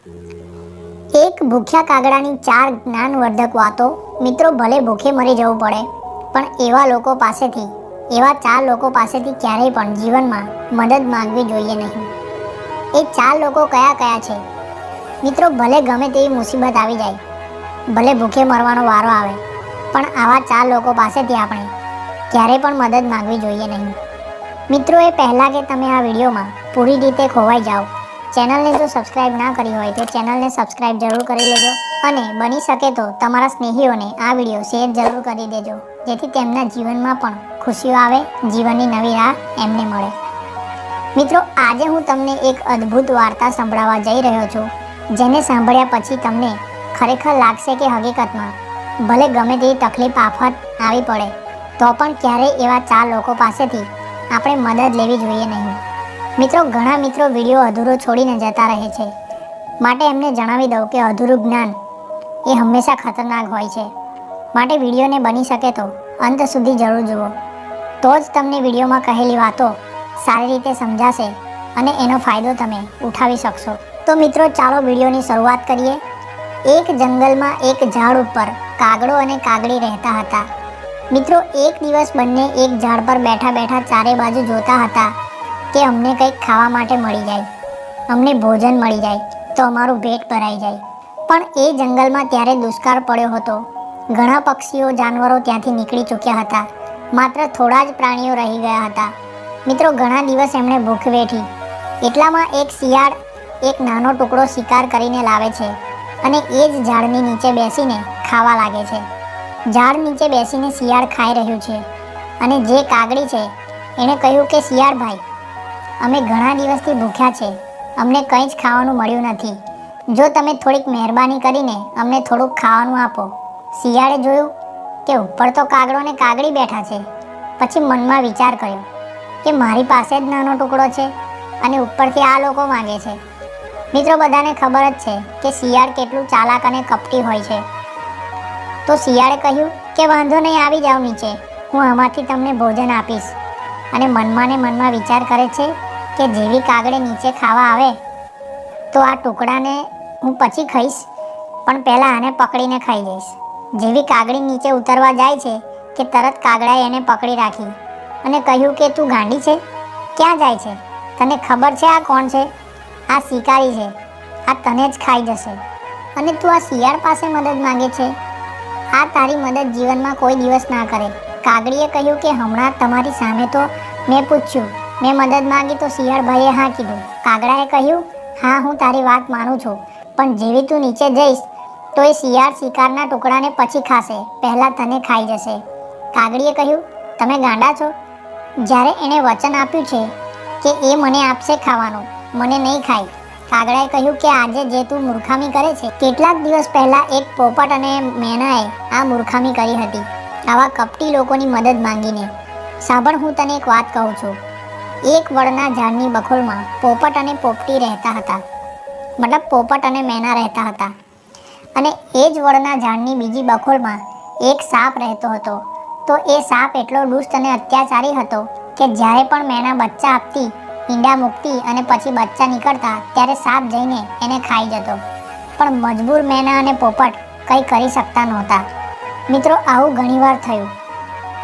એક ભૂખ્યા કાગડાની 4 જ્ઞાનવર્ધક વાતો। મિત્રો, ભલે ભૂખે મરી જવું પડે, પણ એવા 4 લોકો પાસેથી ક્યારેય પણ જીવનમાં મદદ માંગવી જોઈએ નહીં। એ 4 લોકો કયા કયા છે? મિત્રો, ભલે ગમે તેવી મુસીબત આવી જાય, ભલે ભૂખે મરવાનો વારો આવે, પણ આવા 4 લોકો પાસેથી આપણે ક્યારેય પણ મદદ માંગવી જોઈએ નહીં। મિત્રો, એ પહેલાં કે તમે આ વિડીયોમાં પૂરી રીતે ખોવાઈ જાઓ, ચેનલને જો સબસ્ક્રાઇબ ના કરી હોય તો ચેનલને સબસ્ક્રાઇબ જરૂર કરી લેજો અને બની શકે તો તમારા સ્નેહીઓને આ વિડીયો શેર જરૂર કરી દેજો, જેથી તેમના જીવનમાં પણ ખુશીઓ આવે, જીવનની નવી રાહ એમને મળે। મિત્રો, આજે હું તમને એક અદ્ભુત વાર્તા સંભળાવવા જઈ રહ્યો છું, જેને સાંભળ્યા પછી તમને ખરેખર લાગશે કે હકીકતમાં ભલે ગમે તેવી તકલીફ આફત આવી પડે તો પણ ક્યારેય એવા 4 લોકો પાસેથી આપણે મદદ લેવી જોઈએ નહીં। મિત્રો, ઘણા મિત્રો વિડીયો અધૂરો છોડીને જતા રહે છે, માટે એમને જણાવી દઉં કે અધૂરું જ્ઞાન એ હંમેશા ખતરનાક હોય છે, માટે વિડીયોને બની શકે તો અંત સુધી જરૂર જુઓ, તો જ તમને વિડીયોમાં કહેલી વાતો સારી રીતે સમજાશે અને એનો ફાયદો તમે ઉઠાવી શકશો। તો મિત્રો, ચાલો વિડીયોની શરૂઆત કરીએ। એક જંગલમાં એક ઝાડ ઉપર કાગડો અને કાગડી રહેતા હતા। મિત્રો, એક દિવસ બંને એક ઝાડ પર બેઠા બેઠા ચારે બાજુ જોતા હતા કે અમને કંઈક ખાવા માટે મળી જાય, અમને ભોજન મળી જાય તો અમારું પેટ ભરાઈ જાય। પણ એ જંગલમાં ત્યારે દુષ્કાળ પડ્યો હતો, ઘણા પક્ષીઓ જાનવરો ત્યાંથી નીકળી ચૂક્યા હતા, માત્ર થોડા જ પ્રાણીઓ રહી ગયા હતા। મિત્રો, ઘણા દિવસ એમણે ભૂખ વેઠી, એટલામાં એક શિયાળ એક નાનો ટુકડો શિકાર કરીને લાવે છે અને એ જ ઝાડની નીચે બેસીને ખાવા લાગે છે। ઝાડ નીચે બેસીને શિયાળ ખાઈ રહ્યું છે અને જે કાગડી છે એણે કહ્યું કે શિયાળ ભાઈ, અમે ઘણા દિવસથી ભૂખ્યા છે, અમને કંઈ જ ખાવાનું મળ્યું નથી, જો તમે થોડીક મહેરબાની કરીને અમને થોડુંક ખાવાનું આપો। શિયાળે જોયું કે ઉપર તો કાગડો ને કાગડી બેઠા છે, પછી મનમાં વિચાર કર્યો કે મારી પાસે જ નાનો ટુકડો છે અને ઉપરથી આ લોકો માંગે છે। મિત્રો, બધાને ખબર જ છે કે શિયાળ કેટલું ચાલાક અને કપટી હોય છે, તો શિયાળે કહ્યું કે વાંધો નહીં, આવી જાઓ નીચે, હું આમાંથી તમને ભોજન આપીશ। અને મનમાં ને મનમાં વિચાર કરે છે કે જેવી કાગડે નીચે ખાવા આવે તો આ ટુકડાને હું પછી ખાઈશ, પણ પહેલાં આને પકડીને ખાઈ જઈશ। જેવી કાગડી નીચે ઉતરવા જાય છે કે તરત કાગડાએ એને પકડી રાખી અને કહ્યું કે તું ગાંડી છે, ક્યાં જાય છે? તને ખબર છે આ કોણ છે? આ શિકારી છે, આ તને જ ખાઈ જશે અને તું આ શિયાળ પાસે મદદ માંગે છે? આ તારી મદદ જીવનમાં કોઈ દિવસ ના કરે। કાગડીએ કહ્યું કે હમણાં તમારી સામે તો મેં પૂછ્યું, મેં મદદ માંગી તો શિયાળ ભાઈએ હા કીધું। કાગડાએ કહ્યું, હા, હું તારી વાત માનું છું, પણ જેવી તું નીચે જઈશ તો એ શિયાળ શિકારના ટુકડાને પછી ખાશે, પહેલાં તને ખાઈ જશે। કાગડીએ કહ્યું, તમે ગાંડા છો? જ્યારે એણે વચન આપ્યું છે કે એ મને આપશે ખાવાનું, મને નહીં ખાય। કાગડાએ કહ્યું કે આજે જે તું મૂર્ખામી કરે છે, કેટલાક દિવસ પહેલાં એક પોપટ અને મેનાએ આ મૂર્ખામી કરી હતી, આવા કપટી લોકોની મદદ માંગીને। સાંભળ, હું તને એક વાત કહું છું। એક વડના ઝાડની બખોલમાં પોપટ અને પોપટી રહેતા હતા, મતલબ પોપટ અને મેના રહેતા હતા, અને એ જ વડના ઝાડની બીજી બખોલમાં એક સાપ રહેતો હતો। તો એ સાપ એટલો દુષ્ટ અને અત્યાચારી હતો કે જ્યારે પણ મેના બચ્ચા આપતી, ઈંડા મૂકતી અને પછી બચ્ચા નીકળતા ત્યારે સાપ જઈને એને ખાઈ જતો, પણ મજબૂર મેના અને પોપટ કંઈ કરી શકતા નહોતા। મિત્રો, આવું ઘણીવાર થયું।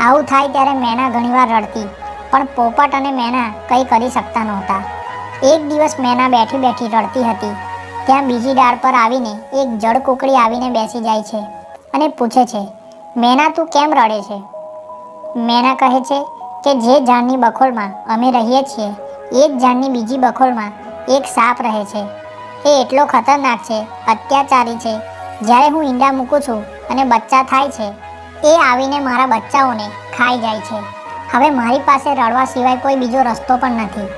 આવું થાય ત્યારે મેના ઘણીવાર રડતી, પણ પોપટ અને મેના કંઈ કરી શકતા નહોતા। એક દિવસ મેના બેઠી બેઠી રડતી હતી, ત્યાં બીજી ડાળ પર આવીને એક જળ કુકડી આવીને બેસી જાય છે અને પૂછે છે, મેના, તું કેમ રડે છે? મેના કહે છે કે જે ઝાડની બખોલમાં અમે રહીએ છીએ એ જ ઝાડની બીજી બખોલમાં એક સાપ રહે છે, એ એટલો ખતરનાક છે, અત્યાચારી છે, જ્યારે હું ઈંડા મૂકું છું અને બચ્ચા થાય છે એ આવીને મારા બચ્ચાઓને ખાઈ જાય છે। હવે મારી પાસે રડવા સિવાય કોઈ બીજો રસ્તો પણ નથી।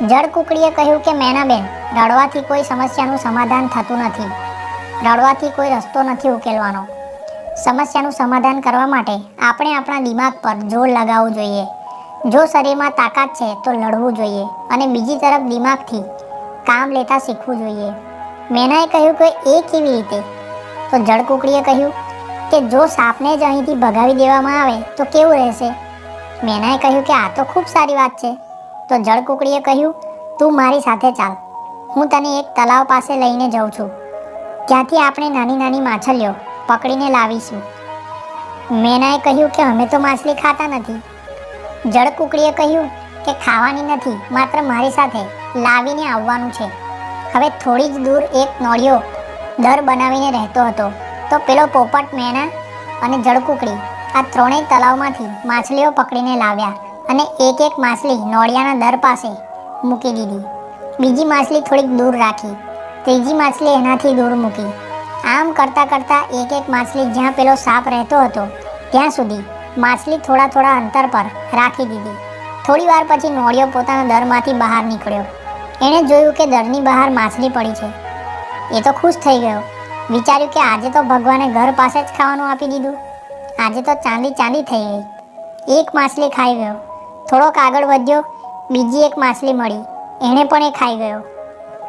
જળ કુકડીએ કહ્યું કે મેનાબેન, રડવાથી કોઈ સમસ્યાનું સમાધાન થતું નથી, રડવાથી કોઈ રસ્તો નથી ઉકેલવાનો। સમસ્યાનું સમાધાન કરવા માટે આપણે આપણા દિમાગ પર જોર લગાવવું જોઈએ। જો શરીરમાં તાકાત છે તો લડવું જોઈએ અને બીજી તરફ દિમાગથી કામ લેતા શીખવું જોઈએ। મેનાએ કહ્યું કે એ કેવી રીતે? તો જળ કુકડીએ કહ્યું કે જો સાપને જ અહીંથી ભગાવી દેવામાં આવે તો કેવું રહેશે? મેનાએ કહ્યું કે આ તો ખૂબ સારી વાત છે। તો જળ કુકડીએ કહ્યું, તું મારી સાથે ચાલ, હું તને એક તલાવ પાસે લઈને જાઉં છું, ત્યાંથી આપણે નાની નાની માછલીઓ પકડીને લાવીશું. મેનાએ કહ્યું કે અમે તો માછલી ખાતા નથી. જળકુકડીએ કહ્યું કે ખાવાની નથી, માત્ર મારી સાથે લાવીને આવવાનું છે. હવે થોડી જ દૂર એક નોળિયો દર બનાવીને રહેતો હતો. તો પેલો પોપટ, મેના અને જળકુકડી આ ત્રણેય તલાવમાંથી માછલીઓ પકડીને લાવ્યા અને એક એક માછલી નોળિયાના દર પાસે મૂકી દીધી. બીજી માછલી થોડીક દૂર રાખી, ત્રીજી માછલી એનાથી દૂર મૂકી. આમ કરતાં કરતાં એક એક માછલી જ્યાં પેલો સાપ રહેતો હતો ત્યાં સુધી માછલી થોડા થોડા અંતર પર રાખી દીધી. થોડી વાર પછી નોળિયો પોતાના દરમાંથી બહાર નીકળ્યો. એણે જોયું કે દરની બહાર માછલી પડી છે. એ તો ખુશ થઈ ગયો. વિચાર્યું કે આજે તો ભગવાને ઘર પાસે જ ખાવાનું આપી દીધું. આજે તો ચાંદી ચાંદી થઈ ગઈ. એક માછલી ખાઈ ગયો. થોડોક આગળ વધ્યો, બીજી એક માછલી મળી, એણે પણ એ ખાઈ ગયો.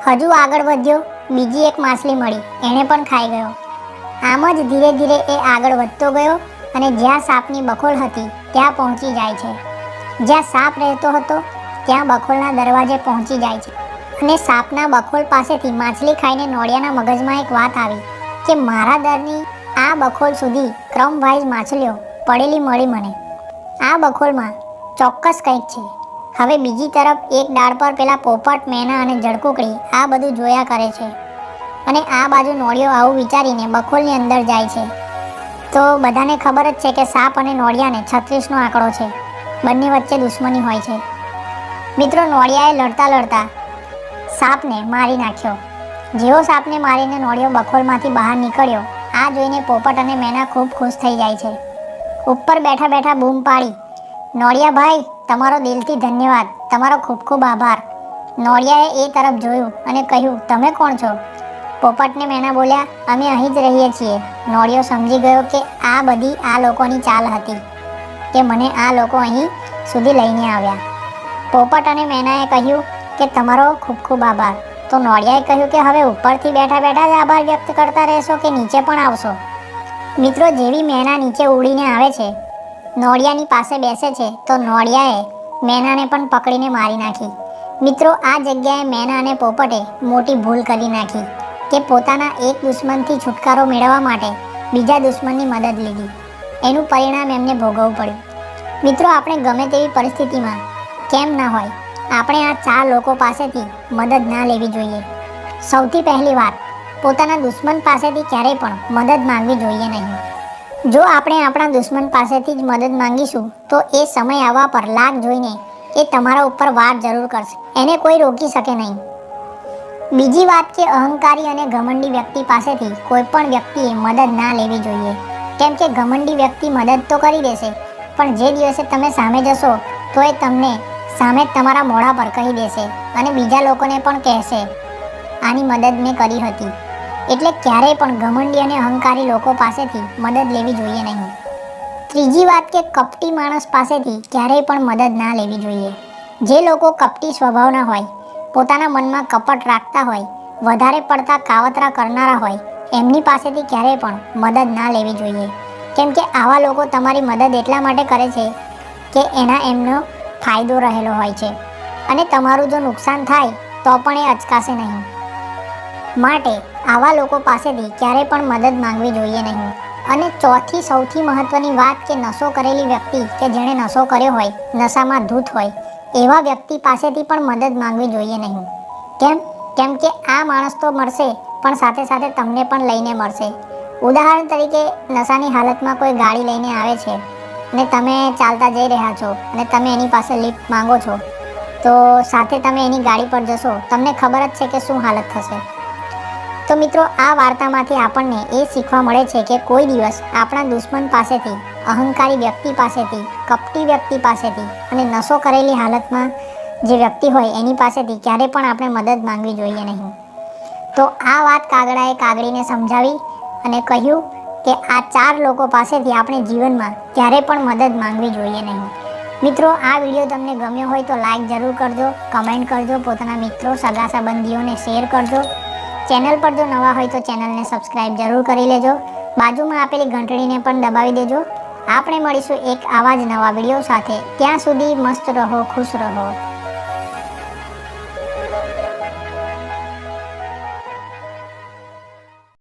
હજુ આગળ વધ્યો, બીજી એક માછલી મળી, એણે પણ ખાઈ ગયો. આમ જ ધીરે ધીરે એ આગળ વધતો ગયો અને જ્યાં સાપની બખોલ હતી ત્યાં પહોંચી જાય છે. જ્યાં સાપ રહેતો હતો ત્યાં બખોલના દરવાજે પહોંચી જાય છે. અને સાપના બખોલ પાસેથી માછલી ખાઈને નોળિયાના મગજમાં એક વાત આવી કે મારા દરની આ બખોલ સુધી ક્રમવાઇઝ માછલીઓ પડેલી મળી મને. આ બખોલમાં ચોક્કસ કંઈક છે. હવે બીજી તરફ એક ડાળ પર પેલા પોપટ, મેના અને જળકુકડી આ બધું જોયા કરે છે અને આ બાજુ નોળિયો આવું વિચારીને બખોલની અંદર જાય છે. તો બધાને ખબર જ છે કે સાપ અને નોળિયાને 36નો આંકડો છે. બંને વચ્ચે દુશ્મની હોય છે. મિત્રો, નોળિયાએ લડતા લડતા સાપને મારી નાખ્યો. જેવો સાપને મારીને નોળિયો બખોલમાંથી બહાર નીકળ્યો, આ જોઈને પોપટ અને મેના ખૂબ ખુશ થઈ જાય છે. ઉપર બેઠા બેઠા બૂમ પાડી, નોળિયા ભાઈ, તમારો દિલથી ધન્યવાદ, તમારો ખૂબ ખૂબ આભાર. નોળિયાએ એ તરફ જોયું અને કહ્યું, તમે કોણ છો? પોપટને મેના બોલ્યા, અમે અહીં જ રહીએ છીએ. નોળિયો સમજી ગયો કે આ બધી આ લોકોની ચાલ હતી કે મને આ લોકો અહીં સુધી લઈને આવ્યા. પોપટ અને મેનાએ કહ્યું કે તમારો ખૂબ ખૂબ આભાર. તો નોળિયાએ કહ્યું કે હવે ઉપરથી બેઠા બેઠા જ આભાર વ્યક્ત કરતા રહેશો કે નીચે પણ આવશો? મિત્રો, જેવી મેના નીચે ઉડીને આવે છે, નોળિયાની પાસે બેસે છે, તો નોળિયાએ મેનાને પણ પકડીને મારી નાખી. મિત્રો, આ જગ્યાએ મેના અને પોપટે મોટી ભૂલ કરી નાખી કે પોતાના એક દુશ્મનથી છુટકારો મેળવવા માટે બીજા દુશ્મનની મદદ લીધી. એનું પરિણામ એમને ભોગવવું પડ્યું. મિત્રો, આપણે ગમે તેવી પરિસ્થિતિમાં કેમ ના હોય, આપણે આ 4 લોકો પાસેથી મદદ ના લેવી જોઈએ. સૌથી પહેલી વાત, પોતાના દુશ્મન પાસેથી ક્યારેય પણ મદદ માંગવી જોઈએ નહીં. જો આપણે આપણા દુશ્મન પાસેથી જ મદદ માંગીશું તો એ સમય આવવા પર લાગ જોઈને એ તમારા ઉપર વાર જરૂર કરશે. એને કોઈ રોકી શકે નહીં. બીજી વાત કે અહંકારી અને ઘમંડી વ્યક્તિ પાસેથી કોઈ પણ વ્યક્તિએ મદદ ના લેવી જોઈએ. કેમ કે ઘમંડી વ્યક્તિ મદદ તો કરી દેશે, પણ જે દિવસે તમે સામે જશો તો એ તમને સામે જ તમારા મોઢા પર કહી દેશે અને બીજા લોકોને પણ કહેશે આની મદદ મેં કરી હતી. એટલે ક્યારેય પણ ઘમંડી અને અહંકારી લોકો પાસેથી મદદ લેવી જોઈએ નહીં. ત્રીજી વાત કે કપટી માણસ પાસેથી ક્યારેય પણ મદદ ના લેવી જોઈએ. જે લોકો કપટી સ્વભાવના હોય, પોતાના મનમાં કપટ રાખતા હોય, વધારે પડતા કાવતરા કરનારા હોય, એમની પાસેથી ક્યારેય પણ મદદ ના લેવી જોઈએ. કેમ કે આવા લોકો તમારી મદદ એટલા માટે કરે છે કે એમનો ફાયદો રહેલો હોય છે અને તમારું જો નુકસાન થાય તો પણ એ અચકાશે નહીં. માટે આવા લોકો પાસેથી ક્યારેય પણ મદદ માંગવી જોઈએ નહીં. અને ચોથી સૌથી મહત્વની વાત કે નશો કરેલી વ્યક્તિ કે જેણે નશો કર્યો હોય, નશામાં ધૂત હોય, એવા વ્યક્તિ પાસેથી પણ મદદ માંગવી જોઈએ નહીં. કેમ કે આ માણસ તો મરશે પણ સાથે સાથે તમને પણ લઈને મરશે. ઉદાહરણ તરીકે, નશાની હાલતમાં કોઈ ગાડી લઈને આવે છે અને તમે ચાલતા જઈ રહ્યા છો અને તમે એની પાસે લિફ્ટ માંગો છો, તો સાથે તમે એની ગાડી પર જશો, તમને ખબર જ છે કે શું હાલત થશે. તો મિત્રો, આ વાર્તામાંથી આપણને એ શીખવા મળે છે કે કોઈ દિવસ આપણા દુશ્મન પાસેથી, અહંકારી વ્યક્તિ પાસેથી, કપટી વ્યક્તિ પાસેથી અને નશો કરેલી હાલતમાં જે વ્યક્તિ હોય એની પાસેથી ક્યારે પણ આપણે મદદ માંગવી જોઈએ નહીં. તો આ વાત કાગડાએ કાગડીને સમજાવી અને કહ્યું કે આ 4 લોકો પાસેથી આપણે જીવનમાં ક્યારે પણ મદદ માંગવી જોઈએ નહીં. મિત્રો, આ વિડીયો તમને ગમ્યો હોય તો લાઈક જરૂર કરજો, કમેન્ટ કરજો, પોતાના મિત્રો, સગા સંબંધીઓને શેર કરજો. ચેનલ પર જો નવા હોય તો ચેનલને સબસ્ક્રાઈબ જરૂર કરી લેજો. બાજુમાં આપેલી ઘંટડીને પણ દબાવી દેજો. આપણે મળીશું એક આવા જ નવા વિડીયો સાથે. ત્યાં સુધી મસ્ત રહો, ખુશ રહો.